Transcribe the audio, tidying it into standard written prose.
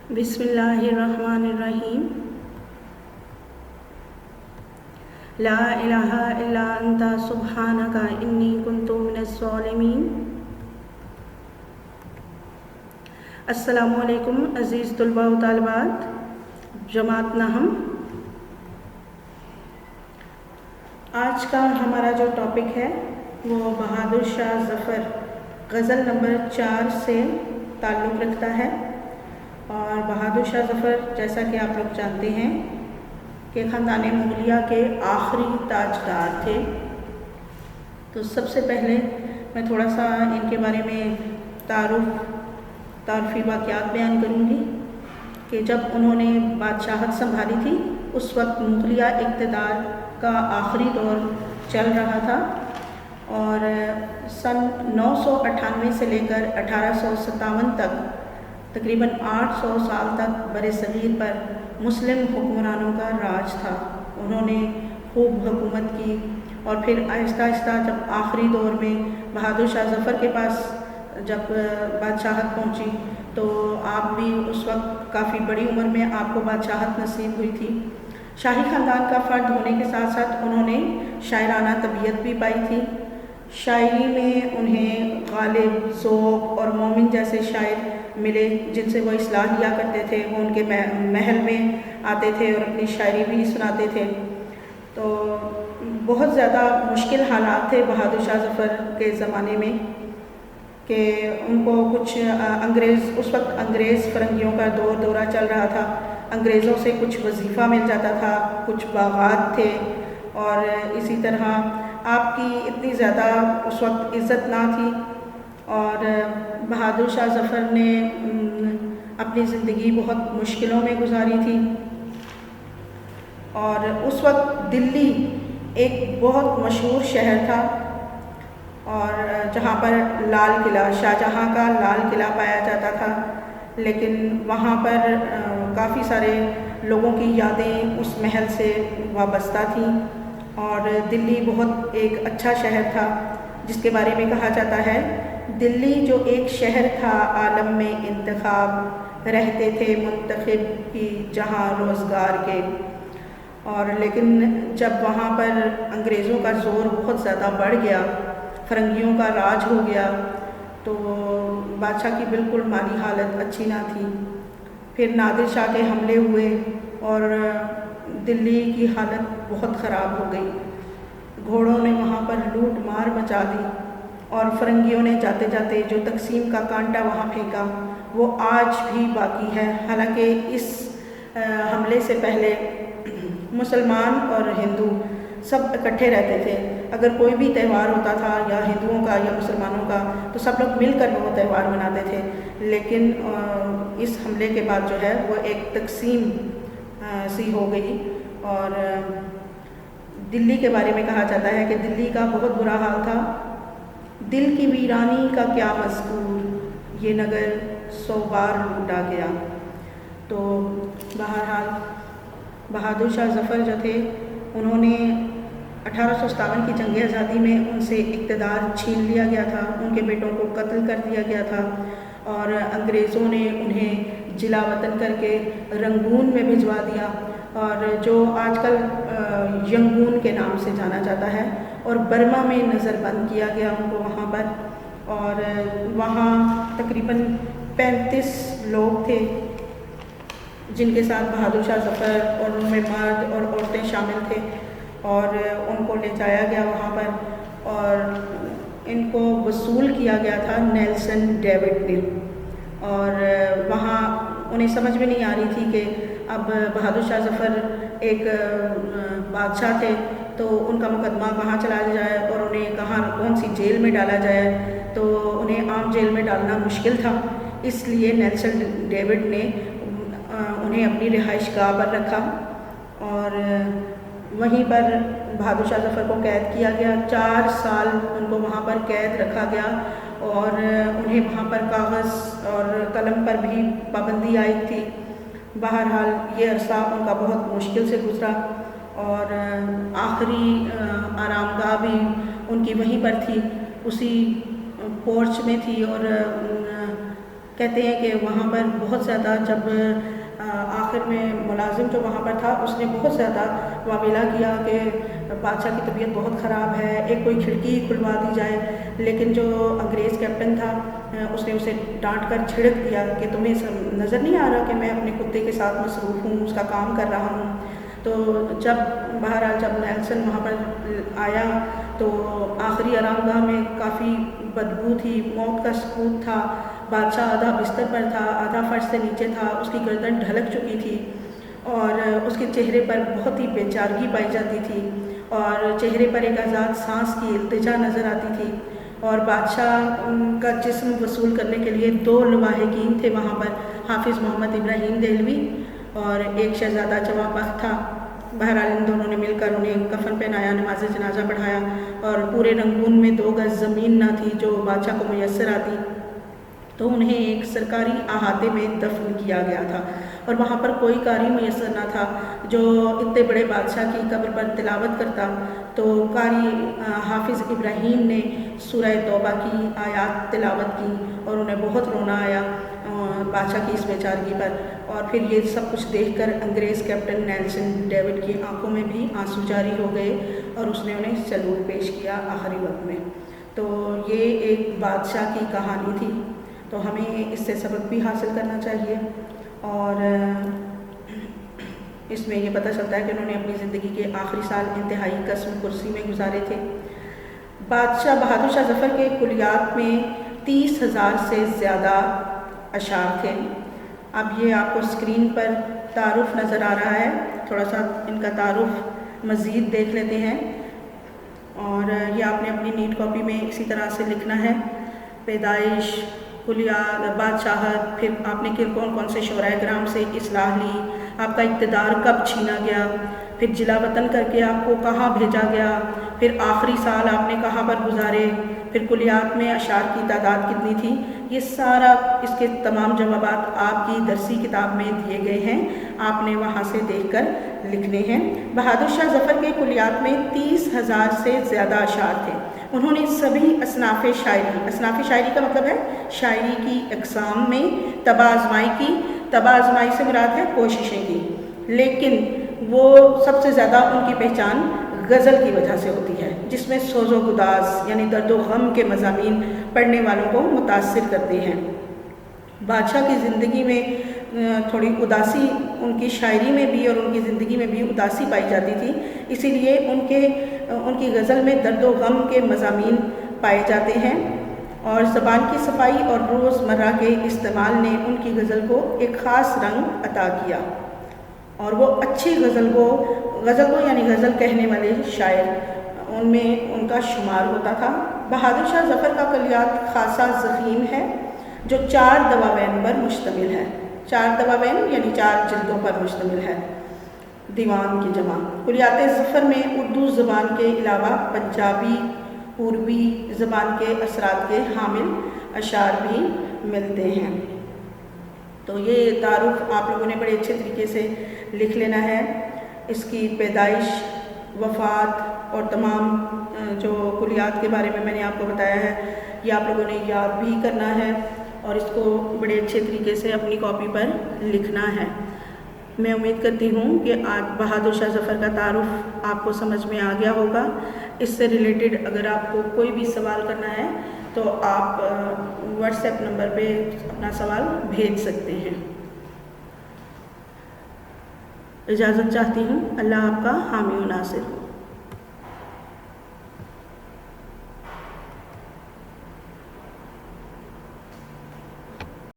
बिस्मिल्लाहिर्रहमानिर्रहीम। ला इलाहा इल्ला अंता सुब्हानका इन्नी कुन्तु मिनज़्ज़ालिमीन। अस्सलामु अलैकुम अज़ीज़ तुलबा व तालिबात, जमात नहम। आज का हमारा जो टॉपिक है वो बहादुर शाह ज़फ़र गज़ल नंबर 4 से ताल्लुक़ रखता है। और बहादुर शाह ज़फ़र जैसा कि आप लोग जानते हैं कि ख़ानदान मुग़लिया के आखिरी ताजदार थे। तो सबसे पहले मैं थोड़ा सा इनके बारे में तारुफ़ी वाक़यात बयान करूँगी कि जब उन्होंने बादशाहत संभाली थी उस वक्त मुग़लिया इक़्तिदार का आखिरी दौर चल रहा था और सन 998 से लेकर 1857 तक तकरीबन 800 साल तक बरे-सग़ीर पर मुस्लिम हुक्मरानों का राज था। उन्होंने खूब हुकूमत की और फिर आहिस्ता आहिस्ता जब आखिरी दौर में बहादुर शाह ज़फ़र के पास जब बादशाहत पहुंची तो आप भी उस वक्त काफ़ी बड़ी उम्र में आपको बादशाहत नसीब हुई थी। शाही ख़ानदान का फ़र्द होने के साथ साथ उन्होंने शायराना तबीयत भी पाई थी। शायरी में उन्हें गालिब, ज़ौक़ और मोमिन जैसे शायर मिले जिनसे वो इस्लाह लिया करते थे। वो उनके महल में आते थे और अपनी शायरी भी सुनाते थे। तो बहुत ज़्यादा मुश्किल हालात थे बहादुर शाह ज़फ़र के ज़माने में कि उनको कुछ उस वक्त अंग्रेज़ फ़रंगियों का दौरा चल रहा था। अंग्रेज़ों से कुछ वजीफ़ा मिल जाता था, कुछ बागात थे और इसी तरह आपकी इतनी ज़्यादा उस वक्त इज़्ज़त ना थी। और बहादुर शाह ज़फ़र ने अपनी ज़िंदगी बहुत मुश्किलों में गुजारी थी। और उस वक्त दिल्ली एक बहुत मशहूर शहर था और जहाँ पर लाल किला, शाहजहाँ का लाल किला पाया जाता था। लेकिन वहाँ पर काफ़ी सारे लोगों की यादें उस महल से वाबस्ता थीं और दिल्ली बहुत एक अच्छा शहर था जिसके बारे में कहा जाता है, दिल्ली जो एक शहर था आलम में इंतखाब, रहते थे मुंतखब की जहाँ रोज़गार के। और लेकिन जब वहाँ पर अंग्रेज़ों का ज़ोर बहुत ज़्यादा बढ़ गया, फ़रंगियों का राज हो गया, तो बादशाह की बिल्कुल माली हालत अच्छी ना थी। फिर नादिर शाह के हमले हुए और दिल्ली की हालत बहुत ख़राब हो गई। घोड़ों ने वहाँ पर लूट मार मचा दी और फ़रंगियों ने जाते जाते जो तकसीम का कांटा वहाँ फेंका वो आज भी बाकी है। हालांकि इस हमले से पहले मुसलमान और हिंदू सब इकट्ठे रहते थे। अगर कोई भी त्यौहार होता था या हिंदुओं का या मुसलमानों का तो सब लोग मिलकर वो त्यौहार मनाते थे। लेकिन इस हमले के बाद जो है वो एक तकसीम सी हो गई। और दिल्ली के बारे में कहा जाता है कि दिल्ली का बहुत बुरा हाल था। दिल की वीरानी का क्या मज़कूर, ये नगर 100 बार लूटा गया। तो बहरहाल बहादुर शाह ज़फ़र जो थे उन्होंने 1857 की जंग आज़ादी में उनसे इक़्तिदार छीन लिया गया था। उनके बेटों को कत्ल कर दिया गया था और अंग्रेज़ों ने उन्हें जिला वतन करके रंगून में भिजवा दिया और जो आजकल यंगून के नाम से जाना जाता है। और बर्मा में नज़रबंद किया गया उनको वहाँ पर। और वहाँ तकरीबन 35 लोग थे जिनके साथ बहादुर शाह ज़फ़र और उनमें मर्द और औरतें शामिल थे और उनको ले जाया गया वहाँ पर और इनको वसूल किया गया था नेल्सन डेविड ने। और वहाँ उन्हें समझ में नहीं आ रही थी कि अब बहादुर शाह ज़फ़र एक बादशाह थे तो उनका मुकदमा कहाँ चला जाए और उन्हें कौन सी जेल में डाला जाए। तो उन्हें आम जेल में डालना मुश्किल था, इसलिए नेल्सन डेविड ने उन्हें अपनी रिहाइशगाह पर रखा और वहीं पर बहादुर शाह ज़फ़र को कैद किया गया। 4 साल उनको वहाँ पर कैद रखा गया और उन्हें वहाँ पर कागज़ और कलम पर भी पाबंदी आई थी। बहरहाल ये अरसा उनका बहुत मुश्किल से गुज़रा और आखिरी आरामगाह भी उनकी वहीं पर थी, उसी पोर्च में थी और کہتے ہیں کہ وہاں پر بہت زیادہ جب آخر میں ملازم جو وہاں پر تھا اس نے بہت زیادہ واویلا کیا کہ بادشاہ کی طبیعت بہت خراب ہے، ایک کوئی کھڑکی کھلوا دی جائے، لیکن جو انگریز کیپٹن تھا اس نے اسے ڈانٹ کر چھڑک دیا کہ تمہیں نظر نہیں آ رہا کہ میں اپنے کتے کے ساتھ مصروف ہوں، اس کا کام کر رہا ہوں۔ تو بہرحال جب نیلسن وہاں پر آیا تو آخری آرام گاہ میں کافی بدبو تھی، موت کا سکوت تھا، بادشاہ آدھا بستر پر تھا، آدھا فرش سے نیچے تھا، اس کی گردن ڈھلک چکی تھی اور اس کے چہرے پر بہت ہی بے چارگی پائی جاتی تھی اور چہرے پر ایک آزاد سانس کی التجا نظر آتی تھی، اور بادشاہ کا جسم وصول کرنے کے لیے 2 لواحقین تھے وہاں پر، حافظ محمد ابراہیم دہلوی اور ایک شہزادہ جواں بخت تھا۔ بہرحال ان دونوں نے مل کر انہیں کفن پہنایا، نماز جنازہ پڑھایا، اور پورے رنگون میں 2 گز زمین نہ تھی جو بادشاہ کو میسر آتی، تو انہیں ایک سرکاری احاطے میں دفن کیا گیا تھا، اور وہاں پر کوئی قاری میسر نہ تھا جو اتنے بڑے بادشاہ کی قبر پر تلاوت کرتا۔ تو قاری حافظ ابراہیم نے سورہ توبہ کی آیات تلاوت کی اور انہیں بہت رونا آیا بادشاہ کی اس بیچارگی پر، اور پھر یہ سب کچھ دیکھ کر انگریز کیپٹن نیلسن ڈیوڈ کی آنکھوں میں بھی آنسو جاری ہو گئے اور اس نے انہیں سلوٹ پیش کیا آخری وقت میں۔ تو یہ ایک بادشاہ کی کہانی تھی، تو ہمیں اس سے سبق بھی حاصل کرنا چاہیے، اور اس میں یہ پتہ چلتا ہے کہ انہوں نے اپنی زندگی کے آخری سال انتہائی قسم کرسی میں گزارے تھے۔ بہادر شاہ ظفر کے کلیات میں 30,000 سے زیادہ اشعار تھے۔ اب یہ آپ کو اسکرین پر تعارف نظر آ رہا ہے، تھوڑا سا ان کا تعارف مزید دیکھ لیتے ہیں، اور یہ آپ نے اپنی نیٹ کاپی میں اسی طرح سے لکھنا ہے۔ پیدائش، کلیات، بادشاہت، پھر آپ نے کون کون سے شعراء کرام سے اصلاح لی، آپ کا اقتدار کب چھینا گیا، پھر جلا وطن کر کے آپ کو کہاں بھیجا گیا، پھر آخری سال آپ نے کہاں پر گزارے، پھر کلیات میں اشعار کی تعداد کتنی تھی، یہ سارا اس کے تمام جوابات آپ کی درسی کتاب میں دیے گئے ہیں، آپ نے وہاں سے دیکھ کر لکھنے ہیں۔ بہادر شاہ ظفر کے کلیات میں 30,000 سے زیادہ اشعار تھے۔ انہوں نے سبھی اصناف شاعری کا مطلب ہے شاعری کی اقسام میں طبع آزمائی کی، طبع آزمائی سے مراد ہے کوششیں کی، لیکن وہ سب سے زیادہ ان کی پہچان غزل کی وجہ سے ہوتی ہے، جس میں سوز و گداز یعنی درد و غم کے مضامین پڑھنے والوں کو متاثر کرتے ہیں۔ بادشاہ کی زندگی میں تھوڑی اداسی ان کی شاعری میں بھی اور ان کی زندگی میں بھی اداسی پائی جاتی تھی، اسی لیے ان کی غزل میں درد و غم کے مضامین پائے جاتے ہیں، اور زبان کی صفائی اور روزمرہ کے استعمال نے ان کی غزل کو ایک خاص رنگ عطا کیا، اور وہ اچھی غزل کو یعنی غزل کہنے والے شاعر ان میں ان کا شمار ہوتا تھا۔ بہادر شاہ ظفر کا کلیات خاصہ ضخیم ہے جو 4 دواوین پر مشتمل ہے، 4 دواوین یعنی 4 جلدوں پر مشتمل ہے، دیوان کی جمع۔ کلیات ظفر میں اردو زبان کے علاوہ پنجابی، پوروی زبان کے اثرات کے حامل اشعار بھی ملتے ہیں۔ تو یہ تعارف آپ لوگوں نے بڑے اچھے طریقے سے لکھ لینا ہے۔ اس کی پیدائش، وفات اور تمام جو کلیات کے بارے میں نے آپ کو بتایا ہے یہ آپ لوگوں نے یاد بھی کرنا ہے اور اس کو بڑے اچھے طریقے سے اپنی کاپی پر لکھنا ہے۔ میں امید کرتی ہوں کہ آج بہادر شاہ ظفر کا تعارف آپ کو سمجھ میں آ گیا ہوگا۔ اس سے ریلیٹڈ اگر آپ کو کوئی بھی سوال کرنا ہے تو آپ واٹس ایپ نمبر پہ اپنا سوال بھیج سکتے ہیں۔ اجازت چاہتی ہوں، اللہ آپ کا حامی و ناصر ہو۔